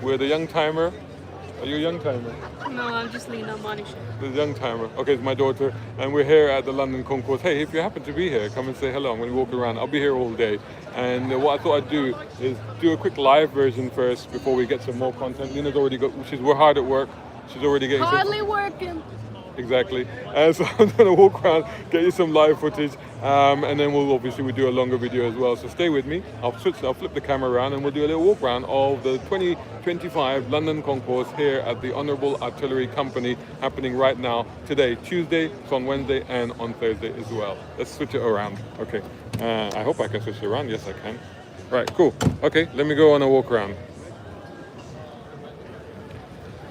We're the young timer. Are you a young timer? No, I'm just leaning on money shit. The young timer. Okay, it's my daughter, and we're here at the London Concourse. Hey, if you happen to be here, come and say hello. I'm going to walk around. I'll be here all day. And what I thought I'd do is do a quick live version first before we get some more content. Lina's already got. We're hard at work. She's already getting. Hardly working. Exactly. So I'm going to walk around, get you some live footage, and then we do a longer video as well. So stay with me. I'll flip the camera around, and we'll do a little walk around of the 2025 London Concourse here at the Honourable Artillery Company, happening right now, today, Tuesday, it's on Wednesday, and on Thursday as well. Let's switch it around. Okay. I hope I can switch it around. Yes, I can. Right, cool. Okay, let me go on a walk around.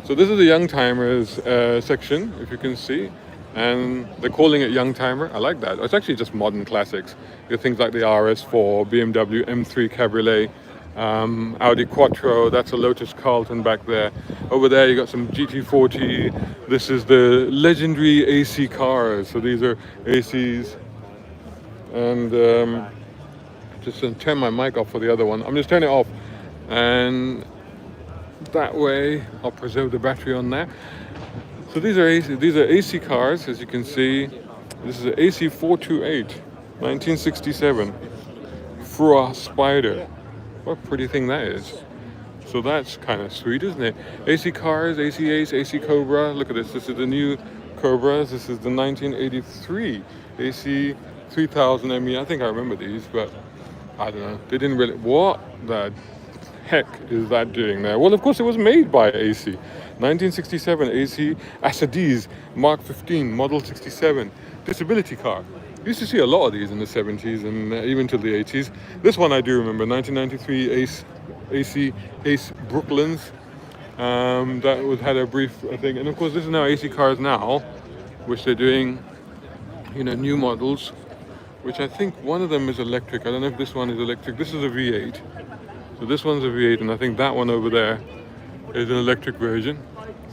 So this is the Young Timers section, if you can see, and they're calling it Young Timer. I like that. It's actually just modern classics. You have things like the RS4, BMW M3 Cabriolet, Audi Quattro. That's a Lotus Carlton back there. Over there you got some GT40. This is the legendary AC cars. So these are ACs, and just turn my mic off for the other one. I'm just turning it off, and that way I'll preserve the battery on that. So these are AC cars, as you can see. This is an AC 428 1967 Frua Spider. What a pretty thing that is. So that's kind of sweet, isn't it? AC cars, AC Ace, AC Cobra. Look at this. This is the new Cobras. This is the 1983 AC 3000 ME. I think I remember these, but I don't know. They didn't really. What the heck is that doing there? Well, of course it was made by AC. 1967 AC Acadiz Mark 15 Model 67 disability car. Used to see a lot of these in the 70s and even till the 80s. This one I do remember, 1993 AC Ace Brooklands. That had a brief thing, and of course this is now AC cars now, which they're doing, new models, which I think one of them is electric. I don't know if this one is electric. This is a V8. So this one's a V8, and I think that one over there is an electric version.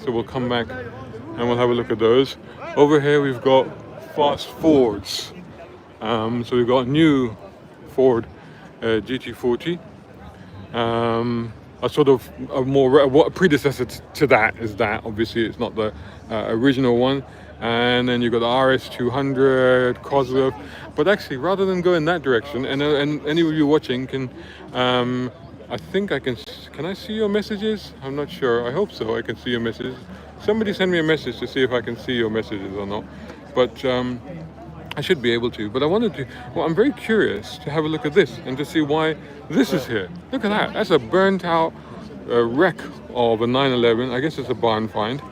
So we'll come back and we'll have a look at those. Over here we've got fast Fords. So we've got new Ford GT40. A sort of a predecessor to that is that. Obviously it's not the original one. And then you've got the RS200, Cosworth. But actually, rather than go in that direction, and any of you watching can, I think I can I see your messages? I'm not sure. I hope so. I can see your messages. Somebody send me a message to see if I can see your messages or not. But I should be able to. But I'm very curious to have a look at this and to see why this is here. Look at that. That's a burnt out wreck of a 911. I guess it's a barn find.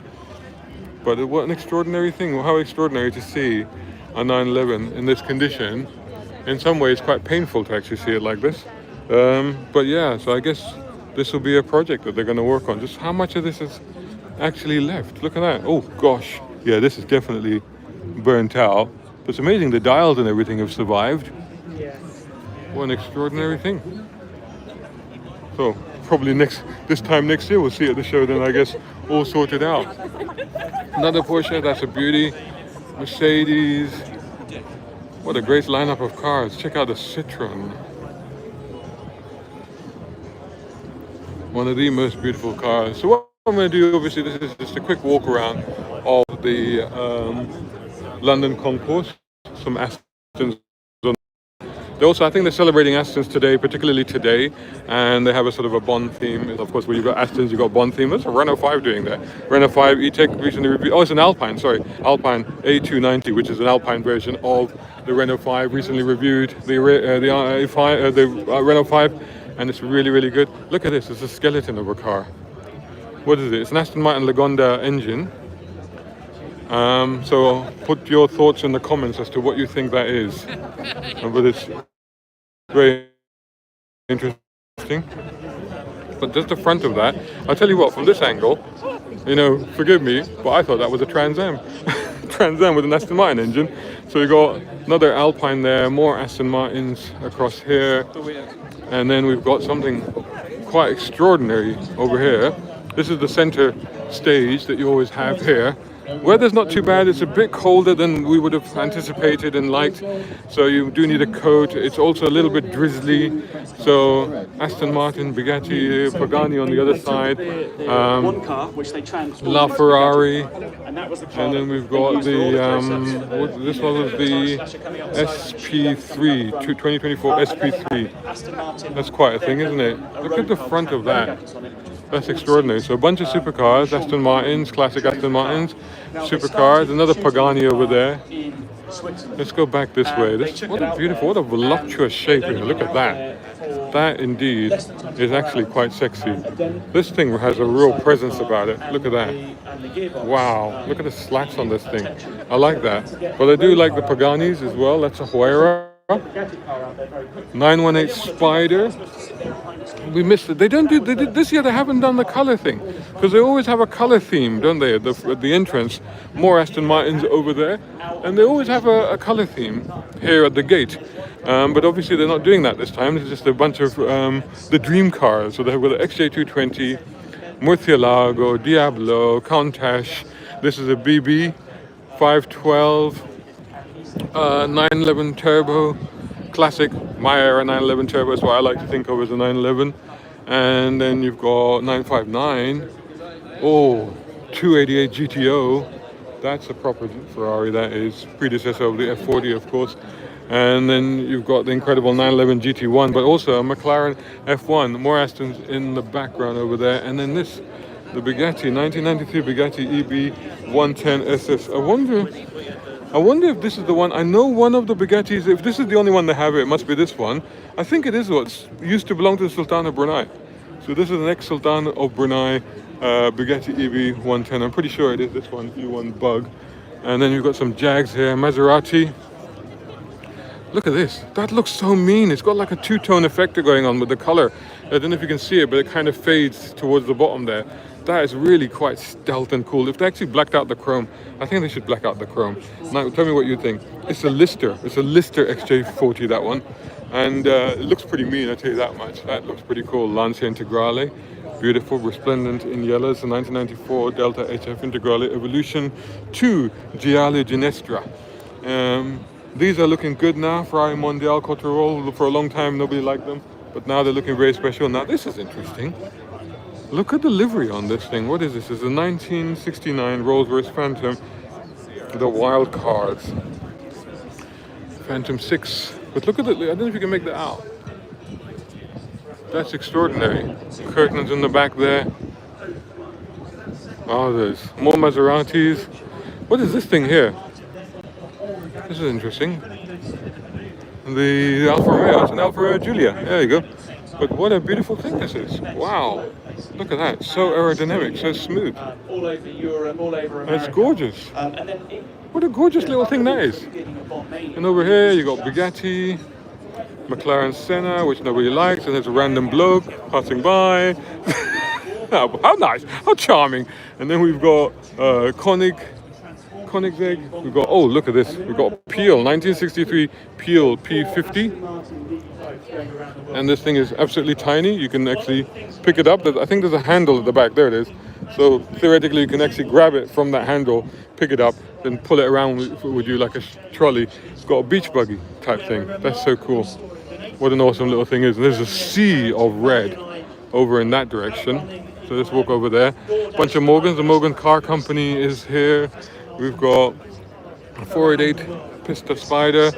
But what an extraordinary thing. How extraordinary to see a 911 in this condition. In some ways quite painful to actually see it like this. But yeah, so I guess this will be a project that they're going to work on. Just how much of this is actually left? Look at that. Oh gosh. Yeah, this is definitely burnt out. But it's amazing the dials and everything have survived. What an extraordinary thing. So probably this time next year we'll see it at the show then, I guess, all sorted out. Another Porsche, that's a beauty. Mercedes. What a great lineup of cars. Check out the Citroen. One of the most beautiful cars. So what I'm going to do, obviously, this is just a quick walk around of the London Concourse. Some Astons. I think they're celebrating Astons today, particularly today, and they have a sort of a Bond theme. Of course, when you've got Astons, you've got Bond theme. What's a Renault 5 doing there? Renault 5 E-Tech recently reviewed. Oh, it's an Alpine, sorry. Alpine A290, which is an Alpine version of the Renault 5, recently reviewed. The Renault 5, and it's really, really good. Look at this, it's a skeleton of a car. What is it? It's an Aston Martin Lagonda engine. So put your thoughts in the comments as to what you think that is. But it's very interesting. But just the front of that, I'll tell you what, from this angle, forgive me, but I thought that was a Trans Am. Trans Am with an Aston Martin engine. So you got another Alpine there, more Aston Martins across here. And then we've got something quite extraordinary over here. This is the center stage that you always have here. Weather's not too bad. It's a bit colder than we would have anticipated and liked, so you do need a coat. It's also a little bit drizzly. So Aston Martin, Bugatti, Pagani on the other side, La Ferrari, and then we've got the this one was the SP3 2024 SP3. That's quite a thing, isn't it? Look at the front of that. That's extraordinary. So a bunch of supercars, Aston Martins, classic Aston Martins, supercars, another Pagani over there. Let's go back this way. What a beautiful, what a voluptuous shape here. Look at that. That indeed is actually quite sexy. This thing has a real presence about it. Look at that. Wow. Look at the slats on this thing. I like that. But I do like the Paganis as well. That's a Huayra. 918 Spider. We missed it. They did this year. They haven't done the color thing because they always have a color theme, don't they? At the entrance, more Aston Martins over there, and they always have a color theme here at the gate. But obviously they're not doing that this time. It's just a bunch of the dream cars. So they've got the XJ220, Murcielago, Diablo, Countach. This is a BB 512, 911 turbo. Classic, my era 911 turbo is what I like to think of as a 911. And then you've got 959. Oh, 288 GTO. That's a proper Ferrari, that is. Predecessor of the F40, of course. And then you've got the incredible 911 GT1, but also a McLaren F1. More Astons in the background over there. And then this, the Bugatti, 1993 Bugatti EB 110 SS. I wonder if this is the one. I know one of the Bugattis, if this is the only one they have, it must be this one. I think it is what used to belong to the Sultan of Brunei. So this is an ex-Sultan of Brunei Bugatti EB 110. I'm pretty sure it is this one, E1 Bug. And then you've got some Jags here, Maserati. Look at this. That looks so mean. It's got like a two-tone effect going on with the color. I don't know if you can see it, but it kind of fades towards the bottom there. That is really quite stealth and cool. If they actually blacked out the chrome, I think they should black out the chrome. Now, tell me what you think. It's a Lister. It's a Lister XJ40, that one. And it looks pretty mean, I tell you that much. That looks pretty cool. Lancia Integrale. Beautiful, resplendent in yellows. The 1994 Delta HF Integrale Evolution 2 Giallo Ginestra. These are looking good now. Ferrari Mondial Cotterol. For a long time, nobody liked them. But now they're looking very special. Now, this is interesting. Look at the livery on this thing. What is this? It's a 1969 Rolls-Royce Phantom. The wild cards. Phantom 6. But look at it. I don't know if you can make that out. That's extraordinary. Curtains in the back there. Oh, there's more Maseratis. What is this thing here? This is interesting. The Alfa Romeo. It's an Alfa Romeo Giulia. There you go. But what a beautiful thing this is. Wow. Look at that. So aerodynamic, so smooth. All over Europe, all over America. That's gorgeous. What a gorgeous little thing that is. And over here you got Bugatti, McLaren Senna, which nobody likes, and there's a random bloke passing by. How nice, how charming. And then we've got Koenigsegg. We've got, oh, look at this. We've got Peel, 1963 Peel P50. And this thing is absolutely tiny. You can actually pick it up. I think there's a handle at the back. There it is. So theoretically, you can actually grab it from that handle, pick it up, then pull it around with you like a trolley. It's got a beach buggy type thing. That's so cool. What an awesome little thing is. And there's a sea of red over in that direction. So let's walk over there. Bunch of Morgans. The Morgan Car Company is here. We've got a 488 Pista Spider.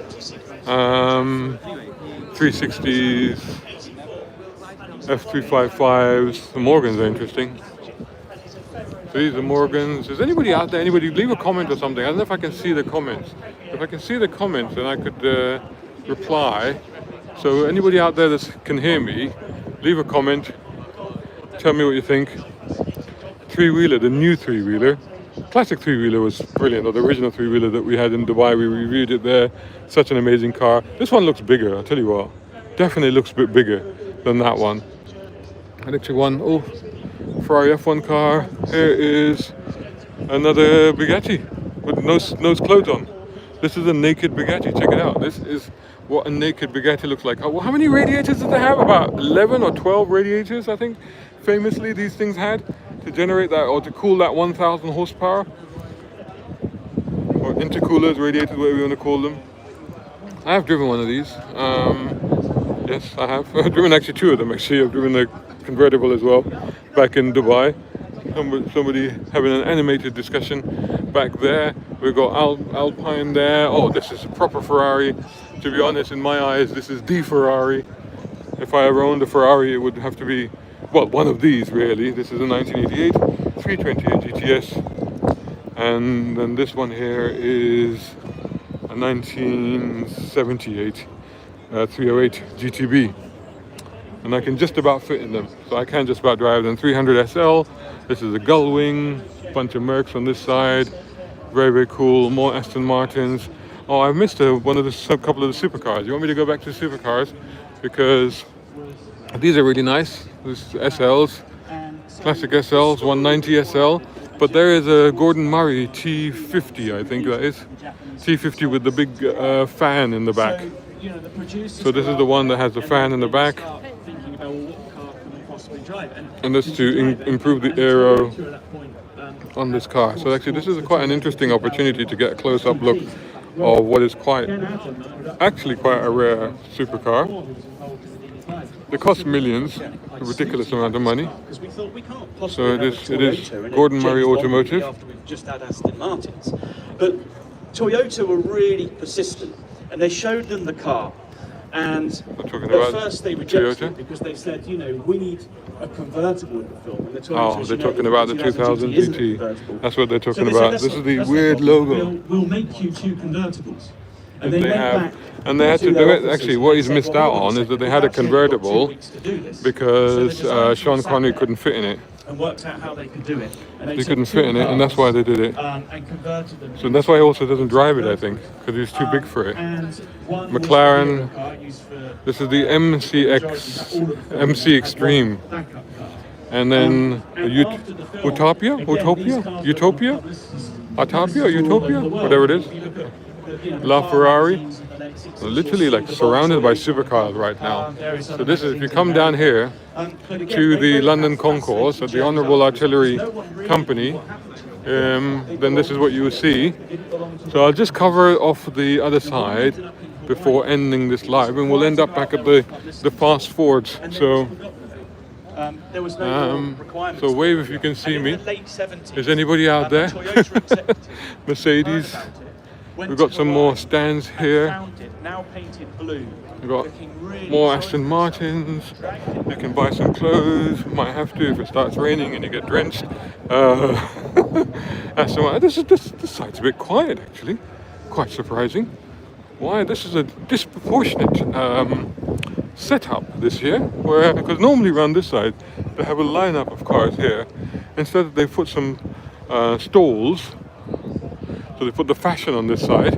360s, F355s. The Morgans are interesting. So these are Morgans. Is anybody out there? Anybody leave a comment or something? I don't know if I can see the comments. If I can see the comments, then I could reply. So anybody out there that can hear me, leave a comment. Tell me what you think. Three-wheeler, the new three-wheeler. Classic three-wheeler was brilliant, or the original three-wheeler that we had in Dubai. We reviewed it there. Such an amazing car. This one looks bigger, I'll tell you what. Definitely looks a bit bigger than that one. Electric one. Oh, Ferrari F1 car. Here is another Bugatti with nose clothes on. This is a naked Bugatti. Check it out. This is what a naked Bugatti looks like. How many radiators did they have? About 11 or 12 radiators, I think, famously these things had to generate that, or to cool that 1,000 horsepower. intercoolers, radiators, whatever you want to call them. I have driven one of these. Yes, I have. I've driven actually two of them actually. I've driven the convertible as well back in Dubai. Somebody having an animated discussion back there. We've got Alpine there. Oh, this is a proper Ferrari. To be honest, in my eyes, this is the Ferrari. If I ever owned a Ferrari, it would have to be, well, one of these really. This is a 1988 328 GTS. And then this one here is a 1978 308 GTB. And I can just about fit in them. So I can just about drive them. 300 SL. This is a gull wing. Bunch of Mercs on this side. Very, very cool. More Aston Martins. Oh, I've missed couple of the Supercars. You want me to go back to the Supercars? Because these are really nice. These SLs. Classic SLs. 190 SL. But there is a Gordon Murray T50, I think that is. T50 with the big fan in the back. So this is the one that has the fan in the back. And this to improve the aero on this car. So actually this is quite an interesting opportunity to get a close-up look of what is actually quite a rare supercar. They cost millions, a ridiculous amount of money. So it is Gordon Murray Automotive. We've just had Aston Martins, but Toyota were really persistent, and they showed them the car. And at first they rejected it because they said, you know, we need a convertible in the film. And the Toyota, they're talking about the 2000 GT. That's what they're talking about. This is the weird logo. We'll make you two convertibles. And they had to do it. Actually, what he's missed out on is that they had a convertible because Sean Connery couldn't fit in it. And worked out how they could do it. He couldn't fit in it, and that's why they did it. And converted them. So that's why he also doesn't drive it, I think, because he's too big for it. McLaren. This is the MC Extreme. And then Utopia, whatever it is. La Ferrari. We're literally like surrounded by supercars right now. So this is, if you come down here to the London Concourse at the Honourable Artillery Company, then this is what you will see. So I'll just cover off the other side before ending this live, and we'll end up back at the fast forwards. So so wave if you can see me. Is anybody out there? Mercedes. We've got some more stands here. We've got more Aston Martins. You can buy some clothes. Might have to if it starts raining and you get drenched. Aston Martin. This side's a bit quiet actually. Quite surprising. Why? This is a disproportionate setup this year. Because normally around this side they have a lineup of cars here. Instead they put some stalls. So they put the fashion on this side,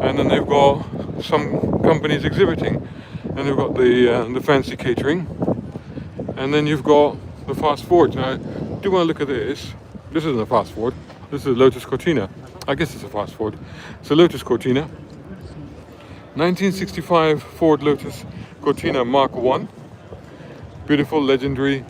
and then they've got some companies exhibiting, and they've got the fancy catering, and then you've got the fast forwards. Now, I do want to look at this. This isn't a fast forward. This is a Lotus Cortina. I guess it's a fast forward. It's a Lotus Cortina. 1965 Ford Lotus Cortina Mark I. Beautiful, legendary,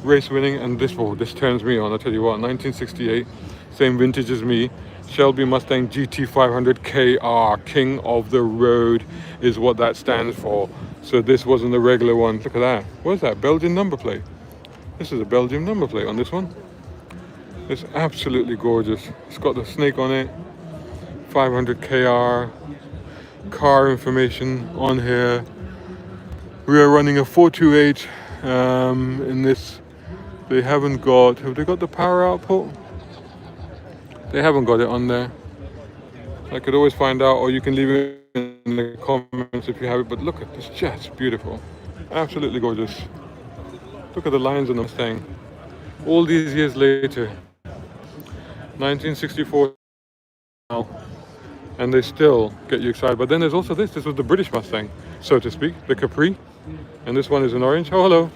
race-winning, and this turns me on. I'll tell you what. 1968, same vintage as me. Shelby Mustang GT 500 KR, King of the Road, is what that stands for. So this wasn't the regular one. Look at that. What is that? Belgian number plate. This is a Belgian number plate on this one. It's absolutely gorgeous. It's got the snake on it. 500 KR. Car information on here. We are running a 428 in this. They haven't got. Have they got the power output? They haven't got it on there. I could always find out, or you can leave it in the comments if you have it. But look at this jet, it's beautiful. Absolutely gorgeous. Look at the lines on the Mustang. All these years later. 1964 now. And they still get you excited. But then there's also this. This was the British Mustang, so to speak. The Capri. And this one is an orange. Oh, hello.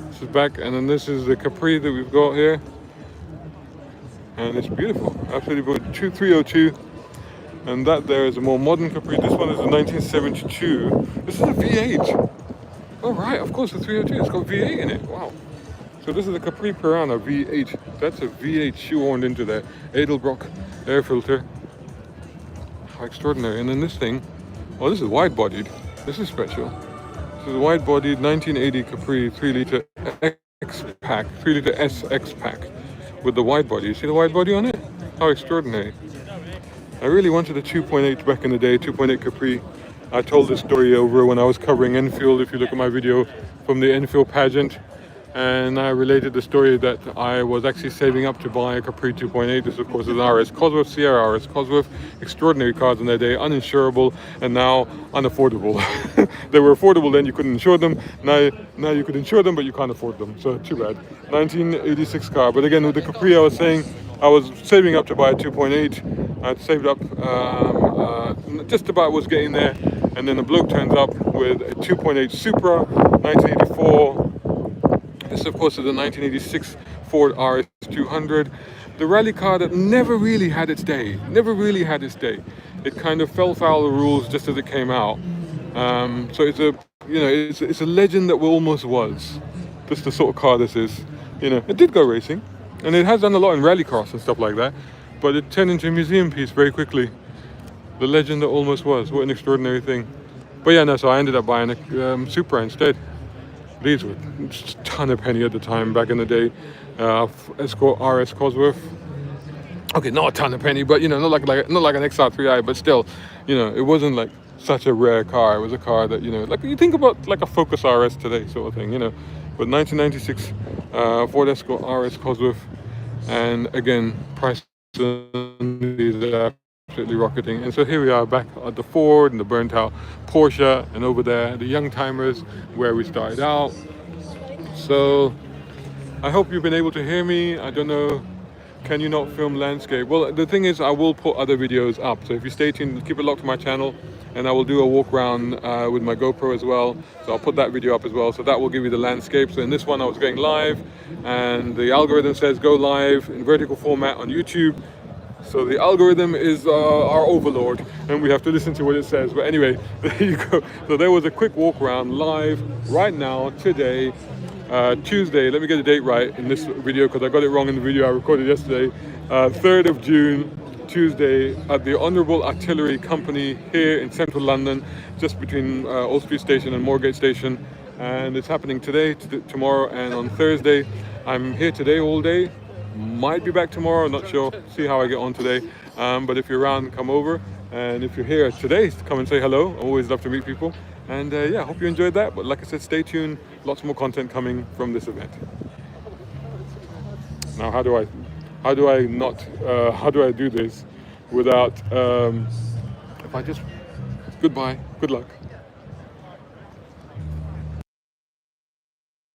This is back. And then this is the Capri that we've got here. And it's beautiful, absolutely beautiful. 302, and that there is a more modern Capri. This one is a 1972. This is a V8. Oh right, of course, the 302. It's got V8 in it. Wow. So this is a Capri Piranha V8. That's a V8 shoehorned into there. Edelbrock air filter. How extraordinary. And then this thing, oh, this is wide-bodied. This is special. This is a wide-bodied 1980 Capri 3-litre X-Pack, 3-litre SX pack with the wide body. You see the wide body on it? How extraordinary. I really wanted a 2.8 back in the day, 2.8 Capri. I told this story over when I was covering Enfield, if you look at my video from the Enfield pageant. And I related the story that I was actually saving up to buy a Capri 2.8. This, of course, is an RS Cosworth, Sierra RS Cosworth. Extraordinary cars in their day, uninsurable, and now unaffordable. They were affordable then, you couldn't insure them. Now you could insure them, but you can't afford them. So, too bad. 1986 car. But again, with the Capri, I was saying, I was saving up to buy a 2.8. I'd saved up, just about was getting there. And then the bloke turns up with a 2.8 Supra, 1984. This, of course, is a 1986 Ford RS200. The rally car that never really had its day. Never really had its day. It kind of fell foul of the rules just as it came out. So it's a, you know, it's a legend that almost was. Just the sort of car this is. You know, it did go racing, and it has done a lot in rallycross and stuff like that. But it turned into a museum piece very quickly. The legend that almost was. What an extraordinary thing. But yeah, no. So I ended up buying a Supra instead. These were just a ton of penny at the time, back in the day. Escort RS Cosworth. Okay, not a ton of penny, but you know, not like an XR3i, but still, you know, it wasn't like such a rare car. It was a car that, you know, like you think about like a Focus RS today, sort of thing, you know. But 1996 Ford Escort RS Cosworth, and again, price is absolutely rocketing. And so here we are back at the Ford and the burnt out Porsche, and over there the young timers where we started out. So I hope you've been able to hear me. I don't know, can you not film landscape? Well, the thing is, I will put other videos up, so if you stay tuned, keep it locked to my channel, and I will do a walk around with my GoPro as well. So I'll put that video up as well, so that will give you the landscape. So in this one I was going live, and the algorithm says go live in vertical format on YouTube. So the algorithm is our overlord, and we have to listen to what it says. But anyway, there you go. So there was a quick walk around live right now, today, Tuesday. Let me get the date right in this video, because I got it wrong in the video I recorded yesterday. 3rd of June, Tuesday, at the Honourable Artillery Company here in central London, just between Old Street Station and Moorgate Station. And it's happening today, tomorrow, and on Thursday. I'm here today all day. Might be back tomorrow, not sure. See how I get on today. But if you're around, come over. And if you're here today, come and say hello. I always love to meet people. And yeah, hope you enjoyed that. But like I said, stay tuned. Lots more content coming from this event. Now, how do I do this without, if I just, goodbye, good luck.